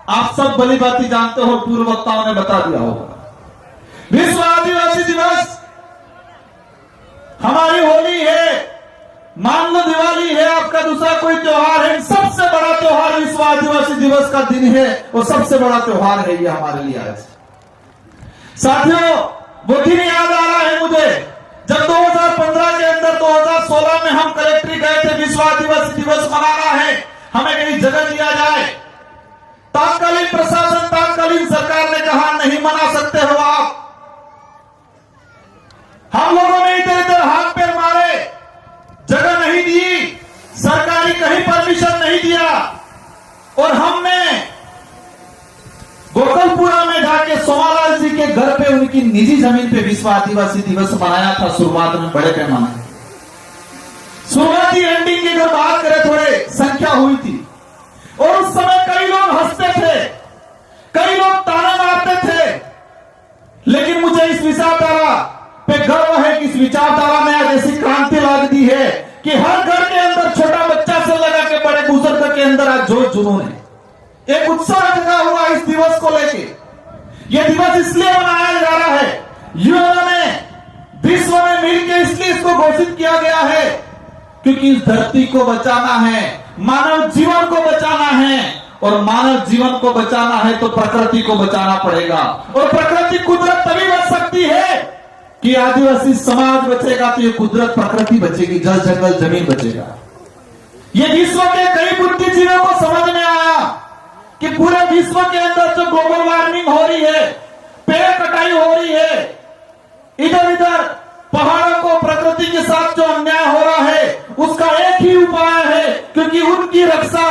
आप सब भली भांति जानते हो, पूर्व वक्ताओं ने बता दिया होगा। विश्व आदिवासी दिवस हमारी होली है, मान लो दिवाली है, आपका दूसरा कोई त्योहार है, सबसे बड़ा त्योहार विश्व आदिवासी दिवस का दिन है, वो सबसे बड़ा त्योहार है ये हमारे लिए आज। साथियों, वो दिन याद आ रहा है मुझे जब 2015 के अंदर 2016 में हम कलेक्ट्री गए थे, विश्व आदिवासी दिवस मनाना है, हमें कहीं जगह दिया जाए। तत्कालीन प्रशासन, तत्कालीन सरकार ने कहा नहीं मना सकते हो आप। हम लोगों ने इधर इधर हाथ पैर मारे, जगह नहीं दी, सरकारी कहीं परमिशन नहीं दिया, और हमने गोकलपुरा में जाके सोमालाल जी के घर पे, उनकी निजी जमीन पे विश्व आदिवासी दिवस मनाया था शुरुआत में बड़े पैमाने। शुरुआती एंडिंग की अगर बात करें, थोड़े संख्या हुई थी, और उस समय कई लोग हंसते थे, कई लोग ताने मारते थे, लेकिन मुझे इस विचारधारा पे गर्व है कि इस विचारधारा में आज ऐसी क्रांति ला दी है कि हर घर के अंदर छोटा बच्चा से लगा के बड़े बुजुर्ग के अंदर आज जोश जुनून है, एक उत्साह जगा हुआ इस दिवस को लेके। यह दिवस इसलिए मनाया जा रहा है, यूएन ने विश्व में मिलकर इसलिए इसको घोषित किया गया है क्योंकि इस धरती को बचाना है, मानव जीवन को बचाना है, और मानव जीवन को बचाना है तो प्रकृति को बचाना पड़ेगा। और प्रकृति, कुदरत तभी बच सकती है कि आदिवासी समाज बचेगा तो ये कुदरत प्रकृति बचेगी, जल जंगल जमीन बचेगा। ये विश्व के कई बुद्धिजीवियों को समझ में आया कि पूरे विश्व के अंदर जो ग्लोबल वार्मिंग हो रही है, पेड़ कटाई हो रही है, इधर इधर पहाड़ों को प्रकृति के साथ जो अन्याय हो रहा है, उसका एक ही उपाय है, क्योंकि उनकी रक्षा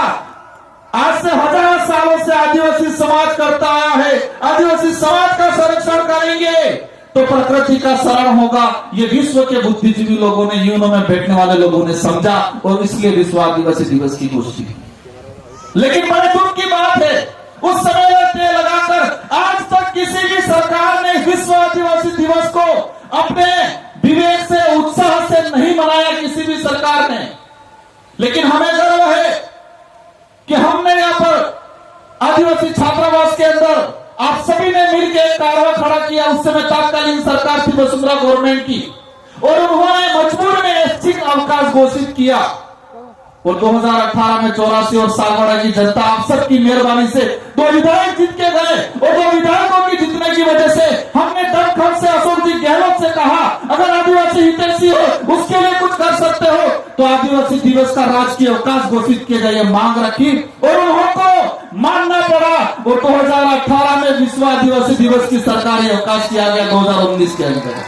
आज से हजारों सालों से आदिवासी समाज करता आया है। आदिवासी समाज का संरक्षण करेंगे तो प्रकृति का शरण होगा। ये विश्व के बुद्धिजीवी लोगों ने, यूएन में बैठने वाले लोगों ने समझा, और इसलिए विश्व आदिवासी दिवस की घोषणा की। लेकिन बड़े दुख की बात है, उस समय लगाकर आज तक किसी भी सरकार ने विश्व आदिवासी दिवस को अपने विवेक से, उत्साह से नहीं मनाया, किसी भी सरकार ने। लेकिन हमें गर्व है कि हमने यहां पर आदिवासी छात्रावास के अंदर आप सभी ने मिलकर एक कारवा खड़ा किया। उस समय तत्कालीन सरकार थी वसुंधरा गवर्नमेंट की, और उन्होंने मजबूर में ऐच्छिक अवकाश घोषित किया। और 2018 में 84 और सागवाड़ा की जनता आप सबकी मेहरबानी से 2 विधायक जीत के गए, और 2 विधायकों की जीतने की वजह से हमने दमखम से अशोक जी गहलोत से कहा, अगर आदिवासी हितैषी हो, उसके लिए कुछ कर सकते हो तो आदिवासी दिवस का राजकीय अवकाश घोषित किया जाए, मांग रखी, और उनको मानना पड़ा। और 2018 में विश्व आदिवासी दिवस की सरकारी अवकाश किया गया 2019 के अंदर।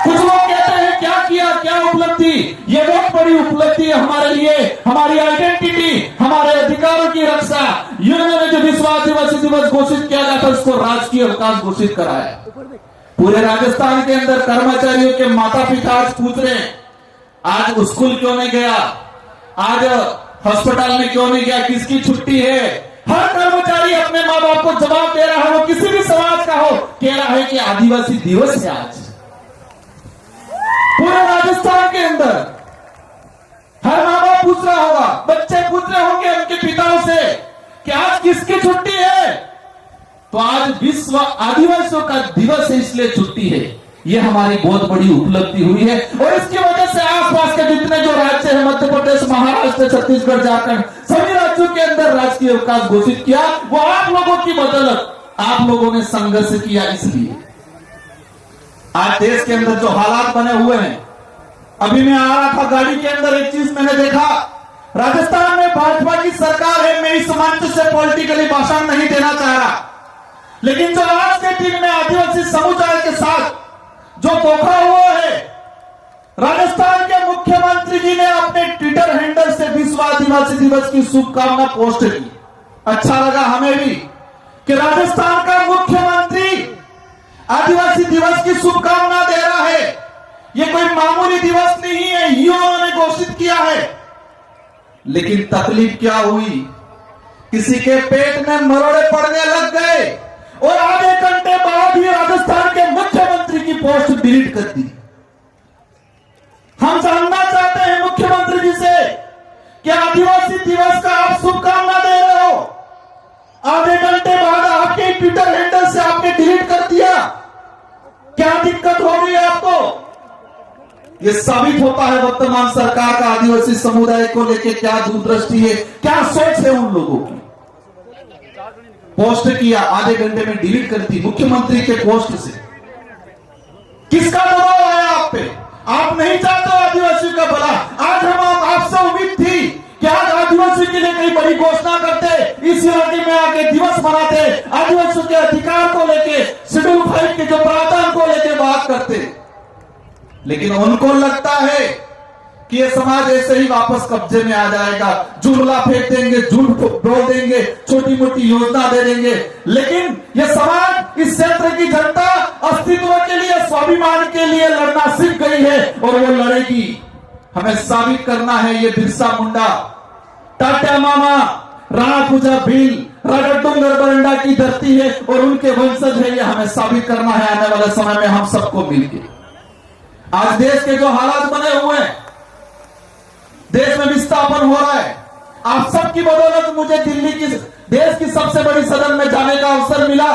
कुछ लोग कहते हैं क्या किया, क्या उपलब्धि, ये बहुत बड़ी उपलब्धि है हमारे लिए, हमारी आइडेंटिटी, हमारे अधिकारों की रक्षा। यूएन ने जो विश्व आदिवासी दिवस घोषित किया गया था, उसको राजकीय अवकाश घोषित कराया। पूरे राजस्थान के अंदर कर्मचारियों के माता पिता आज पूछ रहे हैं, आज स्कूल क्यों नहीं गया, आज हॉस्पिटल में क्यों नहीं गया, किसकी छुट्टी है। हर कर्मचारी अपने माँ बाप को जवाब दे रहा है, वो किसी भी समाज का हो, कह रहा है कि आदिवासी दिवस है आज। पूरे राजस्थान के अंदर हर माँ बाप पूछ रहा होगा, बच्चे पूछ रहे होंगे उनके पिताओं से कि आज किसकी छुट्टी है। तो आज विश्व आदिवासियों का दिवस है, इसलिए छुट्टी है। ये हमारी बहुत बड़ी उपलब्धि हुई है, और इसकी वजह से आसपास के जितने जो राज्य हैं, मध्य प्रदेश, महाराष्ट्र, छत्तीसगढ़, झारखंड, सभी राज्यों के अंदर राजकीय अवकाश घोषित किया। वो आप लोगों की बदौलत, आप लोगों ने संघर्ष किया, इसलिए आज देश के अंदर जो हालात बने हुए हैं। अभी मैं आ रहा था गाड़ी के अंदर, एक चीज मैंने देखा, राजस्थान में भाजपा की सरकार है। मैं इस मंच से पॉलिटिकली भाषण नहीं देना चाह रहा, लेकिन जो आज के दिन में आदिवासी समुदाय के साथ जो धोखा हुआ है, राजस्थान के मुख्यमंत्री जी ने अपने ट्विटर हैंडल से विश्व आदिवासी दिवस की शुभकामना पोस्ट की। अच्छा लगा हमें भी कि राजस्थान का मुख्यमंत्री आदिवासी दिवस की शुभकामना दे रहा है। ये कोई मामूली दिवस नहीं है, यूएन ने घोषित किया है। लेकिन तकलीफ क्या हुई, किसी के पेट में मरोड़े पड़ने लग गए, और आधे घंटे बाद ही राजस्थान के मुख्यमंत्री की पोस्ट डिलीट कर दी। हम जानना चाहते हैं मुख्यमंत्री जी से कि आदिवासी दिवस का आप शुभकामना दे रहे हो, आधे ट्विटर हैंडल से आपने डिलीट कर दिया, क्या दिक्कत हो रही है आपको? ये साबित होता है वर्तमान सरकार का आदिवासी समुदाय को लेकर क्या दूरदृष्टि है, क्या सोच है उन लोगों की। पोस्ट किया, आधे घंटे में डिलीट करती मुख्यमंत्री के पोस्ट से। किसका दबाव आया आप पे? आप नहीं चाहते आदिवासी का भला। आज हम आपसे उम्मीद थी कि आज आदिवासी के लिए कई बड़ी घोषणा करते, इस इलाके में आके दिवस मनाते, आदिवासियों के अधिकार को लेके, शेड्यूल 5 के जो प्रावधान को लेके बात करते। लेकिन उनको लगता है कि ये समाज ऐसे ही वापस कब्जे में आ जाएगा, जुमला फेंक देंगे, झूठ बोल देंगे, छोटी मोटी योजना दे देंगे। लेकिन ये समाज, इस क्षेत्र की जनता अस्तित्व के लिए, स्वाभिमान के लिए लड़ना सीख गई है और वो लड़ेगी। हमें साबित करना है ये बिरसा मुंडा, टाटा मामा, राणा पूजा भील, रागडुंगर बरंडा की धरती है और उनके वंशज है। ये हमें साबित करना है आने वाले समय में हम सबको मिलकर। आज देश के जो हालात बने हुए हैं, देश में विस्थापन हो रहा है, आप सबकी बदौलत मुझे दिल्ली की, देश की सबसे बड़ी सदन में जाने का अवसर मिला।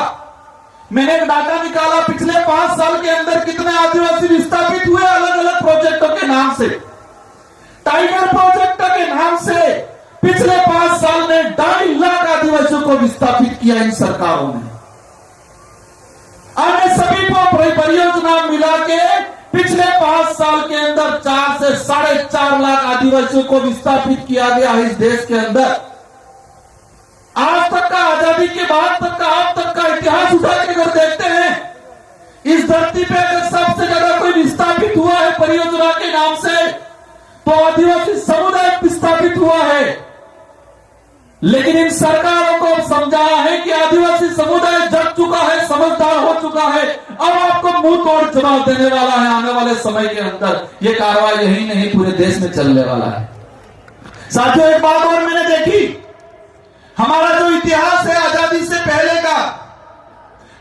मैंने एक डाटा निकाला, पिछले 5 साल के अंदर कितने आदिवासी विस्थापित हुए अलग अलग प्रोजेक्टों के नाम से। टाइगर प्रोजेक्ट के नाम से पिछले 5 साल में 2.5 लाख आदिवासियों को विस्थापित किया इन सरकारों ने। अन्य सभी परियोजना मिला के पिछले 5 साल के अंदर 4 से 4.5 लाख आदिवासियों को विस्थापित किया गया है इस देश के अंदर। आज तक का, आजादी के बाद तक का, अब तक का इतिहास उठा के अगर देखते हैं, इस धरती पे अगर सबसे ज्यादा कोई विस्थापित हुआ है परियोजना के नाम से, तो आदिवासी समुदाय विस्थापित हुआ है। लेकिन इन सरकारों को समझाया है कि आदिवासी समुदाय जग चुका है, समझदार हो चुका है, अब आपको मुंह तोड़ जवाब देने वाला है आने वाले समय के अंदर। ये कार्रवाई यही नहीं पूरे देश में चलने वाला है। साथियों, एक बात और मैंने देखी, हमारा जो इतिहास है आजादी से पहले का,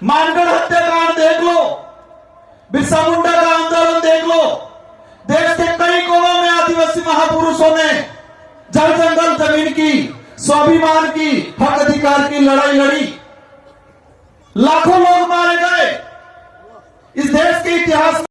मानगढ़ हत्याकांड देख लो, बिरसा मुंडा का आंदोलन देख लो, देश के कई कोनों में आदिवासी महापुरुषों ने जल जंगल जमीन की, स्वाभिमान की, हक अधिकार की लड़ाई लड़ी। लाखों लोग मारे गए। इस देश के इतिहास में